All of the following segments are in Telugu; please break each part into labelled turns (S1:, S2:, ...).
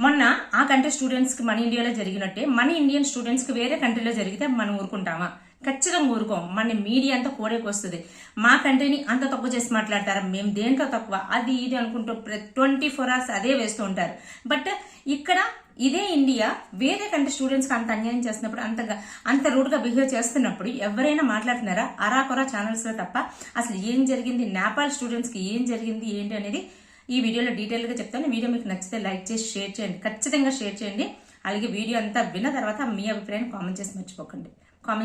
S1: మొన్న ఆ కంట్రీ స్టూడెంట్స్ కి మన ఇండియాలో జరిగినట్టే మన ఇండియన్ స్టూడెంట్స్ కి వేరే కంట్రీలో జరిగితే మనం ఊరుకుంటామా? ఖచ్చితంగా ఊరుకోం. మన మీడియా అంతా కోడేకి వస్తుంది. మా కంట్రీని అంత తక్కువ చేసి మాట్లాడతారా, మేము దేంట్లో తక్కువ, అది ఇది అనుకుంటూ 24 hours అదే వేస్తూ ఉంటారు. బట్ ఇక్కడ ఇదే ఇండియా వేరే కంట్రీ స్టూడెంట్స్ కి అంత అన్యాయం చేస్తున్నప్పుడు, అంత రూడ్ గా బిహేవ్ చేస్తున్నప్పుడు ఎవరైనా మాట్లాడుతున్నారా? అరాకొరా ఛానల్స్ లో తప్ప. అసలు ఏం జరిగింది, నేపాల్ స్టూడెంట్స్ కి ఏం జరిగింది ఏంటి అనేది ఈ వీడియోలో డీటెయిల్ గా చెప్తాను. వీడియో మీకు నచ్చితే లైక్ చేసి షేర్ చేయండి, ఖచ్చితంగా షేర్ చేయండి. అలాగే వీడియో అంతా విన్న తర్వాత మీ అభిప్రాయాన్ని కామెంట్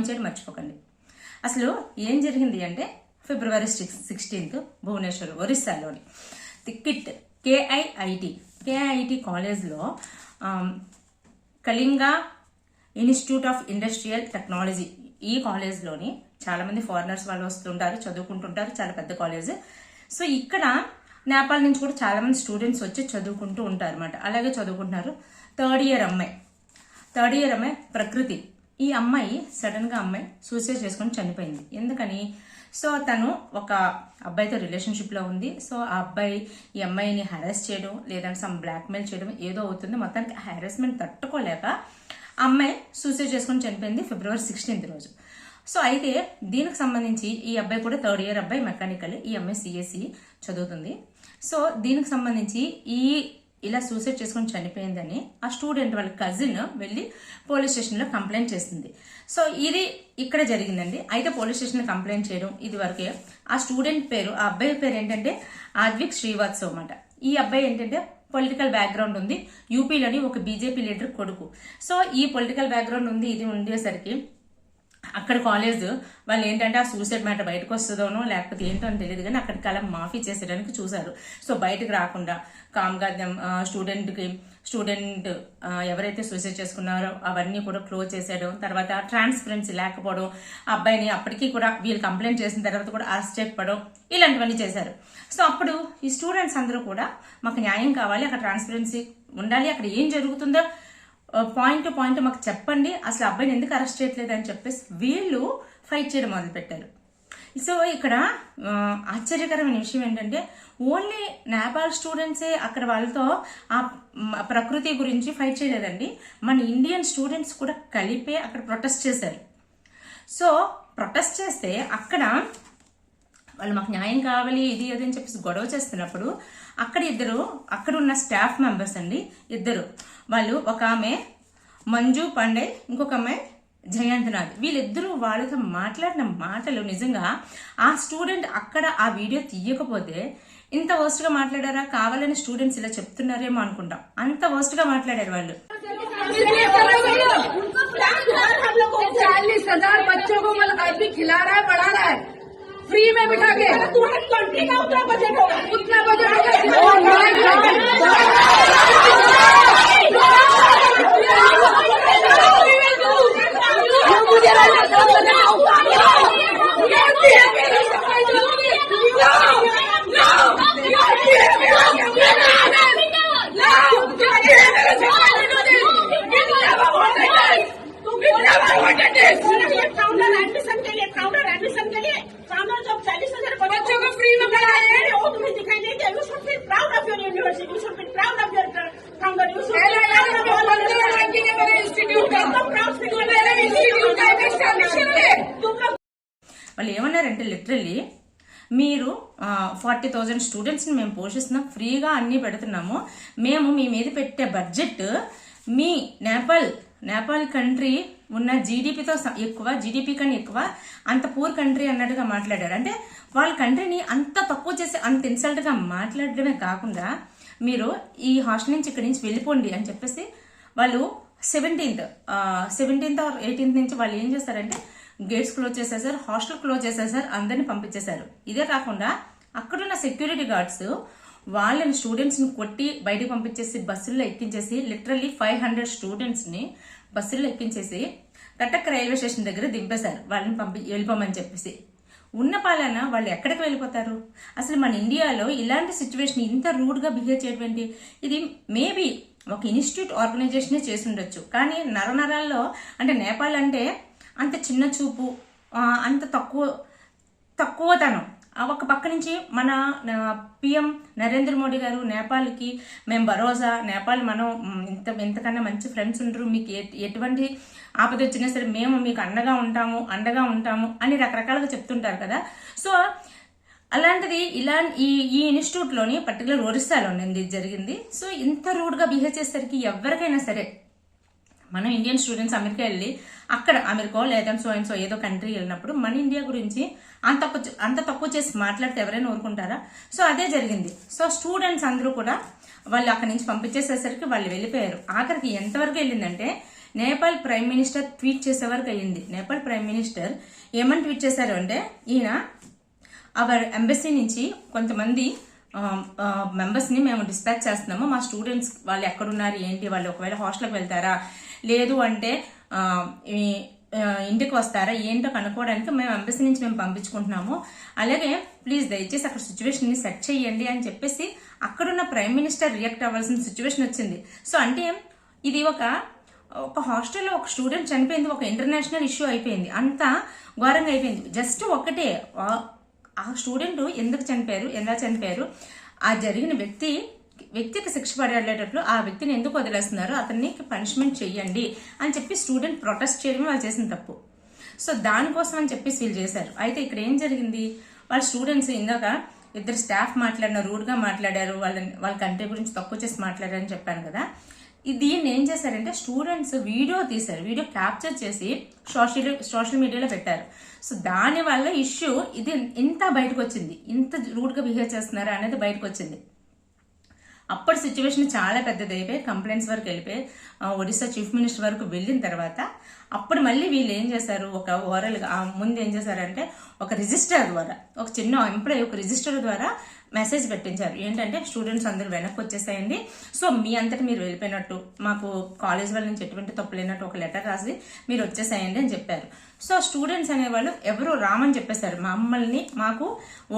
S1: చేయడం మర్చిపోకండి. అసలు ఏం జరిగింది అంటే February 16th భువనేశ్వర్ ఒరిస్సాలోని కేఐఐటి కాలేజ్లో Kalinga institute of industrial technology, ఈ కాలేజ్లోని చాలా మంది ఫారినర్స్ వాళ్ళు వస్తుంటారు, చదువుకుంటుంటారు. చాలా పెద్ద కాలేజ్. సో ఇక్కడ నేపాల్ నుంచి కూడా చాలా మంది స్టూడెంట్స్ వచ్చి చదువుకుంటూ ఉంటారు అనమాట. అలాగే చదువుకుంటున్నారు. థర్డ్ ఇయర్ అమ్మాయి ప్రకృతి. ఈ అమ్మాయి సడన్ గా సూసైడ్ చేసుకొని చనిపోయింది. ఎందుకని? సో తను ఒక అబ్బాయితో రిలేషన్షిప్ లో ఉంది. సో ఆ అబ్బాయి ఈ అమ్మాయిని హెరాస్ చేయడం, లేదంటే సమ్ బ్లాక్మెయిల్ చేయడం ఏదో అవుతుంది. మొత్తానికి హెరాస్మెంట్ తట్టుకోలేక అమ్మాయి సూసైడ్ చేసుకొని చనిపోయింది February 16th రోజు. సో అయితే దీనికి సంబంధించి ఈ అబ్బాయి కూడా థర్డ్ ఇయర్ అబ్బాయి, మెకానికల్. ఈ అమ్మాయి సిఎస్సి చదువుతుంది. సో దీనికి సంబంధించి ఇలా సూసైడ్ చేసుకుని చనిపోయిందని ఆ స్టూడెంట్ వాళ్ళ కజిన్ వెళ్ళి పోలీస్ స్టేషన్ లో కంప్లైంట్ చేసింది. సో ఇది ఇక్కడ జరిగిందండి. అయితే పోలీస్ స్టేషన్ లో కంప్లైంట్ చేయడం ఇది వరకే. ఆ స్టూడెంట్ పేరు, ఆ అబ్బాయి పేరు ఏంటంటే ఆద్విక్ శ్రీవాత్సవ్ అన్నమాట. ఈ అబ్బాయి ఏంటంటే పొలిటికల్ బ్యాక్గ్రౌండ్ ఉంది. యూపీలోని ఒక బీజేపీ లీడర్ కొడుకు. సో ఈ పొలిటికల్ బ్యాక్గ్రౌండ్ ఉంది. ఇది ఉండేసరికి అక్కడ కాలేజ్ వాళ్ళు ఏంటంటే ఆ సూసైడ్ మ్యాటర్ బయటకు వస్తుందోనో లేకపోతే ఏంటో అని తెలియదు, కానీ అక్కడికి అలా మాఫీ చేసేయడానికి చూసారు. సో బయటకు రాకుండా కామ్గా స్టూడెంట్ ఎవరైతే సూసైడ్ చేసుకున్నారో అవన్నీ కూడా క్లోజ్ చేసేయడం, తర్వాత ట్రాన్స్పరెన్సీ లేకపోవడం, అబ్బాయిని అప్పటికీ కూడా వీళ్ళు కంప్లైంట్ చేసిన తర్వాత కూడా అరెస్ట్ చేయకపోవడం, ఇలాంటివన్నీ చేశారు. సో అప్పుడు ఈ స్టూడెంట్స్ అందరూ కూడా మాకు న్యాయం కావాలి, అక్కడ ట్రాన్స్పరెన్సీ ఉండాలి, అక్కడ ఏం జరుగుతుందో పాయింట్ టు పాయింట్ మాకు చెప్పండి, అసలు అబ్బాయిని ఎందుకు అరెస్ట్ చేయట్లేదు అని చెప్పేసి వీళ్ళు ఫైట్ చేయడం మొదలుపెట్టారు. సో ఇక్కడ ఆశ్చర్యకరమైన విషయం ఏంటంటే ఓన్లీ నేపాల్ స్టూడెంట్సే అక్కడ వాళ్ళతో ఆ ప్రకృతి గురించి ఫైట్ చేయలేదండి. మన ఇండియన్ స్టూడెంట్స్ కూడా కలిపే అక్కడ ప్రొటెస్ట్ చేశారు. సో ప్రొటెస్ట్ చేస్తే అక్కడ వాళ్ళు మాకు న్యాయం కావాలి ఇది అది అని చెప్పేసి గొడవ చేస్తున్నప్పుడు అక్కడ ఉన్న స్టాఫ్ మెంబర్స్ అండి ఇద్దరు వాళ్ళు, ఒక ఆమె మంజు పాండే, ఇంకొక అమ్మాయి జయంత్నాథ్, వీళ్ళిద్దరూ వాళ్ళతో మాట్లాడిన మాటలు నిజంగా ఆ స్టూడెంట్ అక్కడ ఆ వీడియో తీయకపోతే ఇంత వర్స్ట్ గా మాట్లాడారా, కావాలని స్టూడెంట్స్ ఇలా చెప్తున్నారేమో అనుకుంటాం. అంత వర్స్ట్ గా మాట్లాడారు వాళ్ళు.
S2: 40,000 बच्चों को मतलब आदमी खिला रहा है, पढ़ा रहा है, फ्री में बिठा के। तुम्हारे कंट्री का उतना बजट होगा, उतना बजट
S1: వాళ్ళు ఏమన్నారంటే లిటరల్లీ మీరు 40,000 స్టూడెంట్స్ని మేము పోషిస్తున్నాం, ఫ్రీగా అన్నీ పెడుతున్నాము, మేము మీ మీద పెట్టే బడ్జెట్ మీ నేపాల్ కంట్రీ ఉన్న జీడిపితో ఎక్కువ, జీడిపి కన్నా ఎక్కువ, అంత పూర్ కంట్రీ అన్నట్టుగా మాట్లాడారు. అంటే వాళ్ళ కంట్రీని అంత తక్కువ చేసి అంత ఇన్సల్ట్ గా మాట్లాడడమే కాకుండా మీరు ఈ హాస్టల్ నుంచి ఇక్కడి నుంచి వెళ్ళిపోండి అని చెప్పేసి వాళ్ళు 17th or 18th నుంచి వాళ్ళు ఏం చేస్తారంటే గేట్స్ క్లోజ్ చేసేసారు, హాస్టల్ క్లోజ్ చేసేసారు, అందరిని పంపించేశారు. ఇదే కాకుండా అక్కడున్న సెక్యూరిటీ గార్డ్స్ వాళ్ళని స్టూడెంట్స్ ని కొట్టి బయటకు పంపించేసి బస్సుల్లో ఎక్కించేసి లిటరల్లీ 500 స్టూడెంట్స్ ని బస్సుల్లో ఎక్కించేసి కటక్ రైల్వే స్టేషన్ దగ్గర దింపేశారు, వాళ్ళని వెళ్ళిపోమని చెప్పేసి. ఉన్న పాలన వాళ్ళు ఎక్కడికి వెళ్ళిపోతారు? అసలు మన ఇండియాలో ఇలాంటి సిచ్యువేషన్ ఇంత రూడ్ గా బిహేవ్ చేయడం ఏంటి? ఇది మేబీ ఒక ఇన్స్టిట్యూట్ ఆర్గనైజేషనే చేసి ఉండొచ్చు, కానీ నరనరాల్లో అంటే నేపాల్ అంటే అంత చిన్న చూపు, అంత తక్కువతనం, ఒక పక్క నుంచి మన పిఎం నరేంద్ర మోడీ గారు నేపాల్కి మేము భరోసా, నేపాల్ మనం ఇంతకన్నా మంచి ఫ్రెండ్స్ ఉండరు, మీకు ఎటువంటి ఆపద వచ్చినా సరే మేము మీకు అండగా ఉంటాము అని రకరకాలుగా చెప్తుంటారు కదా. సో అలాంటిది ఈ ఇన్స్టిట్యూట్లోని పర్టికులర్ ఒరిస్సాలోనే ఇది జరిగింది. సో ఇంత రూడ్గా బిహేవ్ చేసేసరికి ఎవరికైనా సరే, మనం ఇండియన్ స్టూడెంట్స్ అమెరికా వెళ్ళి అక్కడ అమెరికా లేదా సో ఏదో కంట్రీ వెళ్ళినప్పుడు మన ఇండియా గురించి అంత తక్కువ చేసి మాట్లాడితే ఎవరైనా ఊరుకుంటారా? సో అదే జరిగింది. సో స్టూడెంట్స్ అందరూ కూడా వాళ్ళు అక్కడి నుంచి పంపించేసేసరికి వాళ్ళు వెళ్ళిపోయారు. ఆఖరికి ఎంతవరకు వెళ్ళిందంటే నేపాల్ ప్రైమ్ మినిస్టర్ ట్వీట్ చేసే వరకు అయ్యింది. నేపాల్ ప్రైమ్ మినిస్టర్ ఏమని ట్వీట్ చేశారు అంటే, ఈయన అవర్ ఎంబసీ నుంచి కొంతమంది మెంబర్స్ని మేము డిస్పాచ్ చేస్తున్నాము, మా స్టూడెంట్స్ వాళ్ళు ఎక్కడున్నారు ఏంటి, వాళ్ళు ఒకవేళ హాస్టల్కి వెళ్తారా లేదు అంటే ఇంటికి వస్తారా ఏంటో కనుక్కోవడానికి మేము ఎంబసీ నుంచి మేము పంపించుకుంటున్నాము, అలాగే ప్లీజ్ దయచేసి అక్కడ సిచ్యువేషన్ని సెట్ చేయండి అని చెప్పేసి అక్కడున్న ప్రైమ్ మినిస్టర్ రియాక్ట్ అవ్వాల్సిన సిచ్యువేషన్ వచ్చింది. సో అంటే ఇది ఒక హాస్టల్లో ఒక స్టూడెంట్ చనిపోయింది, ఒక ఇంటర్నేషనల్ ఇష్యూ అయిపోయింది, అంత ఘోరంగా అయిపోయింది. జస్ట్ ఒకటే ఆ స్టూడెంట్ ఎందుకు చనిపోయారు, ఎలా చనిపోయారు, ఆ జరిగిన వ్యక్తికి శిక్ష పడేటట్లు ఆ వ్యక్తిని ఎందుకు వదిలేస్తున్నారు, అతన్ని పనిష్మెంట్ చెయ్యండి అని చెప్పి స్టూడెంట్ ప్రొటెస్ట్ చేయడమే వాళ్ళు చేసిన తప్పు. సో దానికోసం అని చెప్పేసి వీళ్ళు చేశారు. అయితే ఇక్కడ ఏం జరిగింది, వాళ్ళ స్టూడెంట్స్ ఇందాక ఇద్దరు స్టాఫ్ మాట్లాడిన రూడ్గా మాట్లాడారు, వాళ్ళ కంట్రీ గురించి తక్కువ చేసి మాట్లాడారని చెప్పాను కదా. దీన్ని ఏం చేశారంటే స్టూడెంట్స్ వీడియో తీశారు, వీడియో క్యాప్చర్ చేసి సోషల్ మీడియాలో పెట్టారు. సో దానివల్ల ఇష్యూ ఇది ఇంత బయటకు వచ్చింది, ఇంత రూడ్గా బిహేవ్ చేస్తున్నారా అనేది బయటకు వచ్చింది. అప్పటి సిచ్యువేషన్ చాలా పెద్దది అయిపోయి కంప్లైంట్స్ వరకు వెళ్ళిపోయి ఒడిశా చీఫ్ మినిస్టర్ వరకు వెళ్ళిన తర్వాత అప్పుడు మళ్ళీ వీళ్ళు ఏం చేశారు, ఒక ఓరల్గా ముందు ఏం చేశారంటే ఒక రిజిస్టర్ ద్వారా, ఒక చిన్న ఎంప్లాయీ ఒక రిజిస్టర్ ద్వారా మెసేజ్ పెట్టించారు. ఏంటంటే స్టూడెంట్స్ అందరూ వెనక్కి వచ్చేసేయండి, సో మీ అంతటి మీరు వెళ్ళిపోయినట్టు, మాకు కాలేజ్ వాళ్ళ నుంచి ఎటువంటి తప్పు లేనట్టు ఒక లెటర్ రాసి మీరు వచ్చేసేయండి అని చెప్పారు. సో స్టూడెంట్స్ అనేవాళ్ళు ఎవరు రామని చెప్పేశారు, మాకు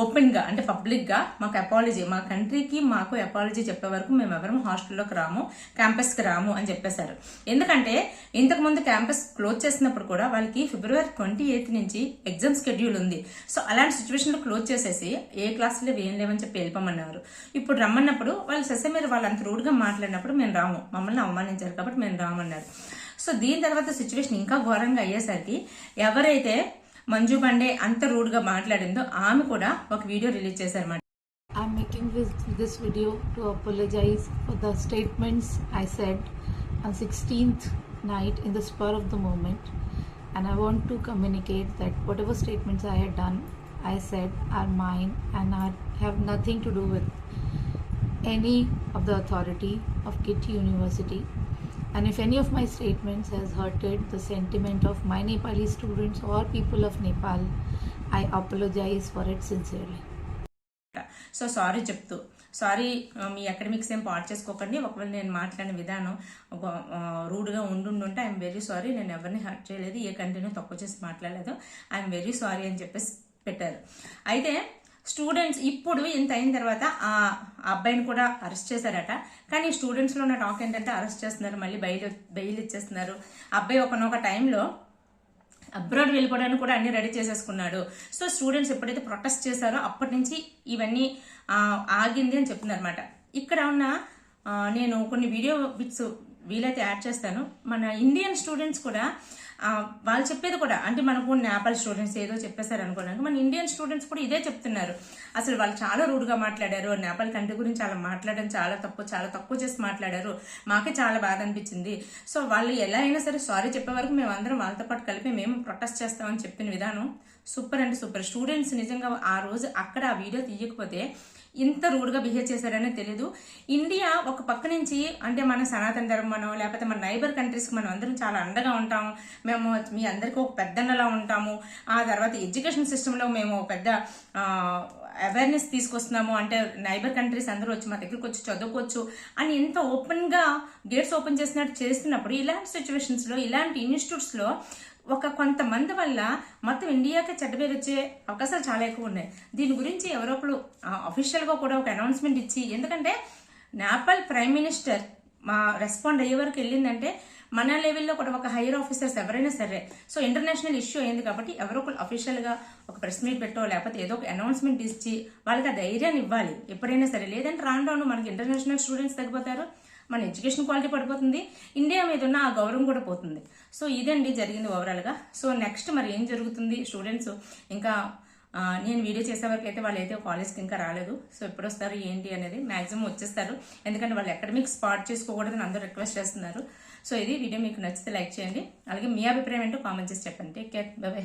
S1: ఓపెన్గా అంటే పబ్లిక్గా మాకు అపాలజీ, మా కంట్రీకి మాకు అపాలజీ చెప్పే వరకు మేము ఎవరు హాస్టల్లోకి రాము, క్యాంపస్కి రాము అని చెప్పేశారు. ఎందుకంటే ఇంతకుముందు క్యాంపస్ క్లోజ్ చేసినప్పుడు కూడా వాళ్ళకి ఫిబ్రవరి 28 నుంచి ఎగ్జామ్ షెడ్యూల్ ఉంది. సో అలాంటి సిచ్యువేషన్లో క్లోజ్ చేసేసి ఏ క్లాసులో ఏం లేవని చెప్పి వెళ్ళిపోమన్నారు. ఇప్పుడు రమ్మన్నప్పుడు వాళ్ళు మీరు వాళ్ళు అంత రూడ్గా మాట్లాడినప్పుడు మేము రాము, మమ్మల్ని అవమానించారు కాబట్టి మేము రామన్నారు. సో దీని తర్వాత సిచ్యువేషన్ ఇంకా ఘోరంగా అయ్యేసరికి ఎవరైతే మంజు పాండే అంత రూడ్గా మాట్లాడిందో ఆమె కూడా ఒక వీడియో రిలీజ్ చేశారన్నమాట.
S3: I'm making this video to apologize for the statements I said on 16th night in the spur of the moment, and I want to communicate that whatever statements I had done, I said are mine and have nothing to do with any of the authority of KIT University. And if any of my statements has hurted the sentiment of my Nepali students or people of Nepal, I apologize for it sincerely.
S1: So sorry చెప్తూ, సారీ మీ అకాడమిక్స్ ఏం పాడు చేసుకోకండి, ఒకవేళ నేను మాట్లాడిన విధానం రూడ్గా ఉండుంటే ఐఎమ్ వెరీ సారీ, నేను ఎవరిని హర్ట్ చేయలేదు, ఏ కంటిన్యూ తక్కువ చేసి మాట్లాడలేదు, ఐఎమ్ వెరీ సారీ అని చెప్పేసి పెట్టారు. అయితే స్టూడెంట్స్ ఇప్పుడు ఇంత అయిన తర్వాత ఆ అబ్బాయిని కూడా అరెస్ట్ చేశారట. కానీ స్టూడెంట్స్లో ఉన్న టాక్ ఏంటంటే అరెస్ట్ చేస్తున్నారు, మళ్ళీ బెయిల్ ఇచ్చేస్తున్నారు. అబ్బాయి ఒకనొక టైంలో అబ్రాడ్ వెళ్ళిపోవడానికి కూడా అన్ని రెడీ చేసేసుకున్నాడు. సో స్టూడెంట్స్ ఎప్పుడైతే ప్రొటెస్ట్ చేశారో అప్పటి నుంచి ఇవన్నీ ఆగింది అని చెప్తున్నారు అనమాట. ఇక్కడ ఉన్న నేను కొన్ని వీడియో బిట్స్ వీలైతే యాడ్ చేస్తాను. మన ఇండియన్ స్టూడెంట్స్ కూడా వాళ్ళు చెప్పేది కూడా, అంటే మనకు నేపాల్ స్టూడెంట్స్ ఏదో చెప్పేశారు అనుకోవడానికి, మన ఇండియన్ స్టూడెంట్స్ కూడా ఇదే చెప్తున్నారు. అసలు వాళ్ళు చాలా రూడ్గా మాట్లాడారు, నేపాల్ కంట్రీ గురించి అలా మాట్లాడడం చాలా తక్కువ చేసి మాట్లాడారు, మాకే చాలా బాధ అనిపించింది. సో వాళ్ళు ఎలా అయినా సరే సారీ చెప్పే వరకు మేము అందరం వాళ్ళతో పాటు కలిపి మేము ప్రొటెస్ట్ చేస్తామని చెప్పిన విధానం సూపర్ అంటే సూపర్. స్టూడెంట్స్ నిజంగా ఆ రోజు అక్కడ ఆ వీడియో తీయకపోతే ఇంత రూడ్గా బిహేవ్ చేశారనే తెలీదు. ఇండియా ఒక పక్క నుంచి అంటే మన సనాతన ధర్మమనో లేకపోతే మన నైబర్ కంట్రీస్కి మనం అందరం చాలా అండగా ఉంటాము, మేము మీ అందరికీ ఒక పెద్దన్నలా ఉంటాము, ఆ తర్వాత ఎడ్యుకేషన్ సిస్టంలో మేము పెద్ద అవేర్నెస్ తీసుకొస్తున్నాము, అంటే నైబర్ కంట్రీస్ అందరూ వచ్చి మా దగ్గరకు వచ్చి చదువుకోవచ్చు అని ఎంత ఓపెన్గా గేట్స్ ఓపెన్ చేసినట్టు చేస్తున్నప్పుడు ఇలాంటి సిచ్యువేషన్స్లో ఇలాంటి ఇన్స్టిట్యూట్స్లో ఒక కొంతమంది వల్ల మొత్తం ఇండియాకే చెడ్డ పేరు వచ్చే అవకాశాలు చాలా ఎక్కువ ఉన్నాయి. దీని గురించి ఎవరో ఒకరు అఫీషియల్గా కూడా ఒక అనౌన్స్మెంట్ ఇచ్చి, ఎందుకంటే నేపాల్ ప్రైమ్ మినిస్టర్ రెస్పాండ్ అయ్యే వరకు వెళ్ళిందంటే మన లెవెల్లో కూడా ఒక హైయర్ ఆఫీసర్స్ ఎవరైనా సరే, సో ఇంటర్నేషనల్ ఇష్యూ అయింది కాబట్టి ఎవరో ఒకరు అఫీషియల్ గా ఒక ప్రెస్ మీట్ పెట్టో లేకపోతే ఏదో ఒక అనౌన్స్మెంట్ ఇచ్చి వాళ్ళకి ఆ ధైర్యాన్ని ఇవ్వాలి ఎప్పుడైనా సరే. లేదంటే రాను రాను మనకి ఇంటర్నేషనల్ స్టూడెంట్స్ తగ్గిపోతారు, మన ఎడ్యుకేషన్ క్వాలిటీ పడిపోతుంది, ఇండియా మీద ఉన్న ఆ గౌరవం కూడా పోతుంది. సో ఇదండి జరిగింది ఓవరాల్ గా. సో నెక్స్ట్ మరి ఏం జరుగుతుంది, స్టూడెంట్స్ ఇంకా నేను వీడియో చేసే వరకు అయితే వాళ్ళు అయితే కాలేజ్కి ఇంకా రాలేదు. సో ఎప్పుడు వస్తారు ఏంటి అనేది మాక్సిమం వచ్చేస్తారు, ఎందుకంటే వాళ్ళు అకాడమిక్స్ స్పాట్ చేసుకోకూడదని అందరూ రిక్వెస్ట్ చేస్తున్నారు. సో ఇది వీడియో మీకు నచ్చితే లైక్ చేయండి, అలాగే మీ అభిప్రాయం ఏంటో కామెంట్ చేసి చెప్పండి. Take care, by by.